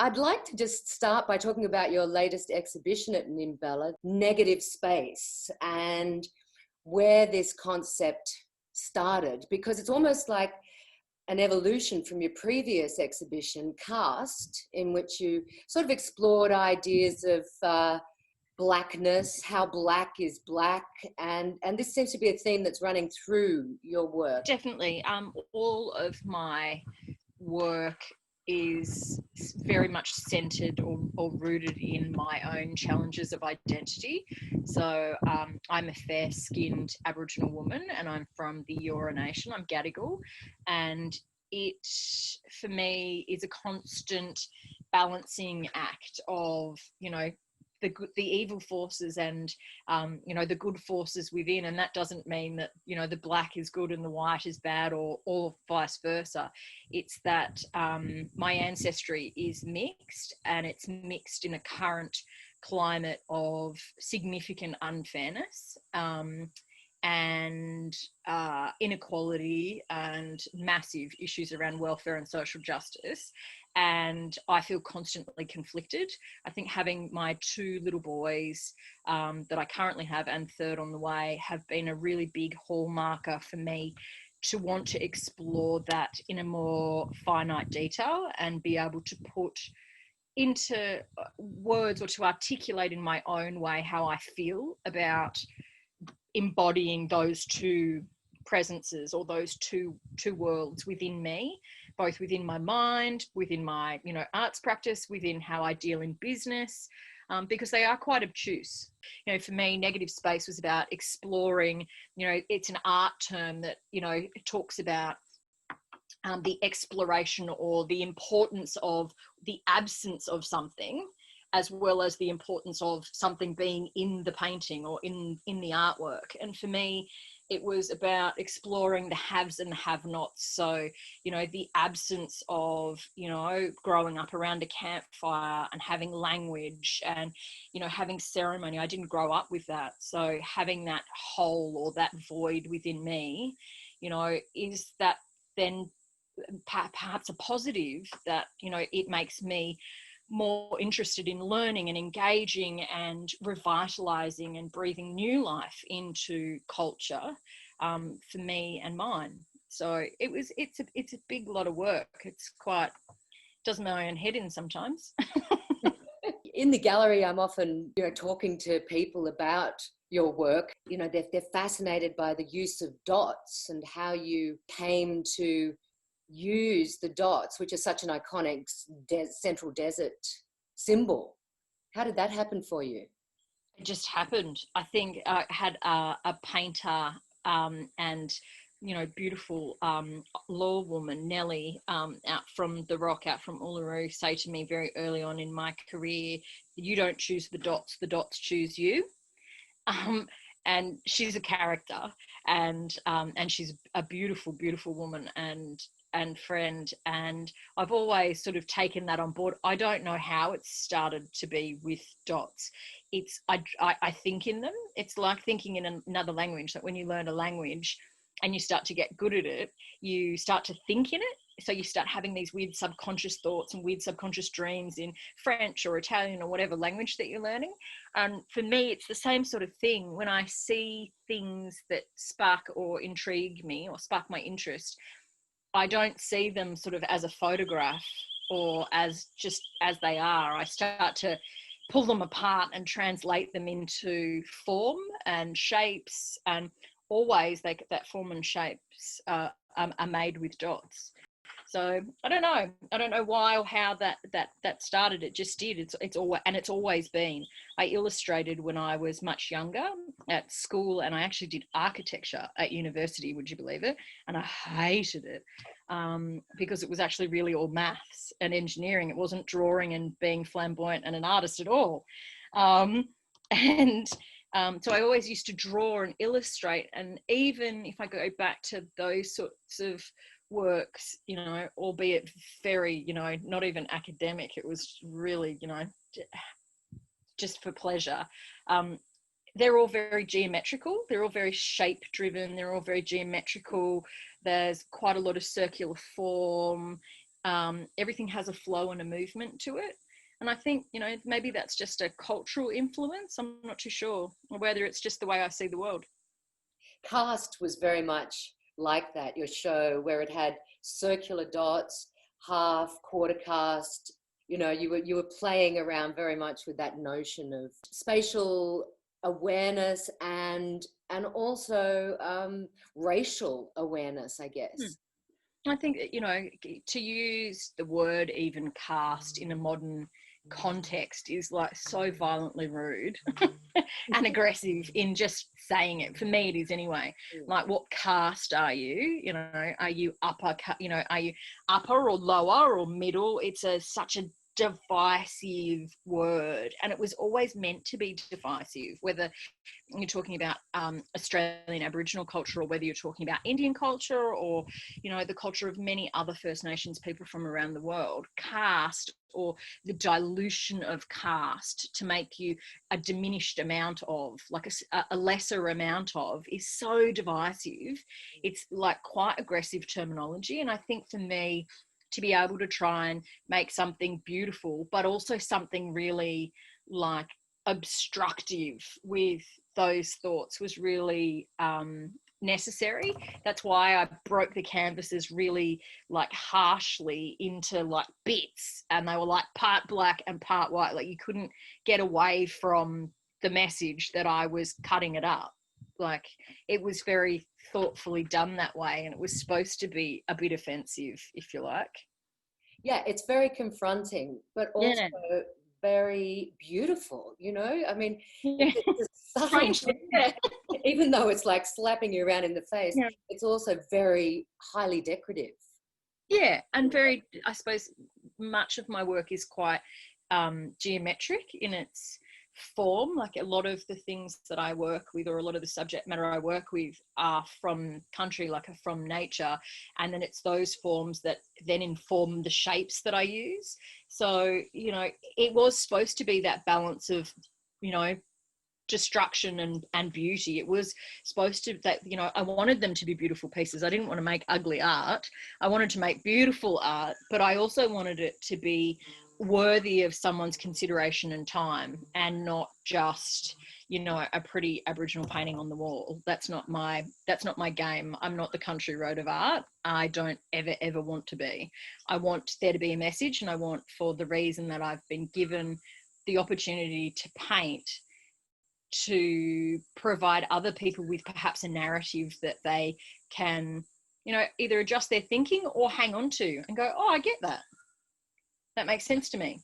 I'd like to just start by talking about your latest exhibition at Ninbella, Negative Space, and where this concept started, because it's almost like an evolution from your previous exhibition, Cast, in which you sort of explored ideas of blackness, how black is black, and this seems to be a theme that's running through your work. Definitely. All of my work is very much centered or rooted in my own challenges of identity. So I'm a fair-skinned Aboriginal woman, and I'm from the Eora Nation. I'm Gadigal, and it, for me, is a constant balancing act of, the evil forces and the good forces within. And that doesn't mean that the black is good and the white is bad, or vice versa. It's that my ancestry is mixed, and it's mixed in a current climate of significant unfairness and inequality and massive issues around welfare and social justice. And I feel constantly conflicted. I think having my two little boys that I currently have and third on the way have been a really big hallmarker for me to want to explore that in a more finite detail and be able to put into words or to articulate in my own way how I feel about embodying those two presences or those two worlds within me, both within my mind, within my arts practice, within how I deal in business, because they are quite obtuse. For me, negative space was about exploring, it's an art term that it talks about the exploration or the importance of the absence of something, as well as the importance of something being in the painting or in the artwork. And for me, it was about exploring the haves and the have-nots. So, the absence of, growing up around a campfire and having language and, having ceremony. I didn't grow up with that. So having that hole or that void within me, is that then perhaps a positive that, it makes me more interested in learning and engaging and revitalizing and breathing new life into culture for me and mine. So it's a big lot of work. It's quite, does my own head in sometimes. In the gallery, I'm often talking to people about your work. They're fascinated by the use of dots and how you came to use the dots, which are such an iconic central desert symbol. How did that happen for you? It just happened. I think I had a painter and beautiful law woman, Nellie, out from the Rock, out from Uluru, say to me very early on in my career, you don't choose the dots choose you. And she's a character, and she's a beautiful, beautiful woman and friend, and I've always sort of taken that on board. I don't know how it started to be with dots. It's I think in them. It's like thinking in another language, that when you learn a language and you start to get good at it, you start to think in it. So you start having these weird subconscious thoughts and weird subconscious dreams in French or Italian or whatever language that you're learning. And for me, it's the same sort of thing. When I see things that spark or intrigue me or spark my interest, I don't see them sort of as a photograph or as just as they are. I start to pull them apart and translate them into form and shapes, and always that form and shapes are made with dots. So I don't know why or how that started. It just did. It's always been. I illustrated when I was much younger at school, and I actually did architecture at university. Would you believe it? And I hated it because it was actually really all maths and engineering. It wasn't drawing and being flamboyant and an artist at all. So I always used to draw and illustrate. And even if I go back to those sorts of works, albeit very, not even academic, it was really, just for pleasure. They're all very geometrical. They're all very shape driven. They're all very geometrical. There's quite a lot of circular form. everything has a flow and a movement to it. And I think, you know, maybe that's just a cultural influence. I'm not too sure, or whether it's just the way I see the world. Cast was very much like that, your show, where it had circular dots, half, quarter cast. You know, you were playing around very much with that notion of spatial awareness and also racial awareness, I guess. I think, you know, to use the word even cast in a modern context is like so violently rude and aggressive in just saying it. For me, it is anyway. Like, what caste are you? You know, are you upper, you know, are you upper or lower or middle? It's such a divisive word, and it was always meant to be divisive, whether you're talking about Australian Aboriginal culture, or whether you're talking about Indian culture, or, you know, the culture of many other First Nations people from around the world. Caste, or the dilution of caste to make you a diminished amount of, like a lesser amount of, is so divisive. It's like quite aggressive terminology. And I think for me, to be able to try and make something beautiful, but also something really like obstructive with those thoughts, was really necessary. That's why I broke the canvases really like harshly into like bits, and they were like part black and part white. Like, you couldn't get away from the message that I was cutting it up. Like, it was very thoughtfully done that way, and it was supposed to be a bit offensive, if you like. Yeah, it's very confronting, but also very beautiful, you know? I mean, it's a subtle, even though it's like slapping you around in the face, it's also very highly decorative. Yeah, and very, I suppose, much of my work is quite geometric in its form. Like, a lot of the things that I work with, or a lot of the subject matter I work with, are from country, like are from nature, and then it's those forms that then inform the shapes that I use. So, you know, it was supposed to be that balance of, you know, destruction and beauty. It was supposed to, that, you know, I wanted them to be beautiful pieces. I didn't want to make ugly art. I wanted to make beautiful art, but I also wanted it to be worthy of someone's consideration and time, and not just, you know, a pretty Aboriginal painting on the wall. That's not my game. I'm not the country road of art. I don't ever want to be. I want there to be a message, and I want, for the reason that I've been given the opportunity to paint, to provide other people with perhaps a narrative that they can, you know, either adjust their thinking or hang on to and go, oh, I get that. That makes sense to me.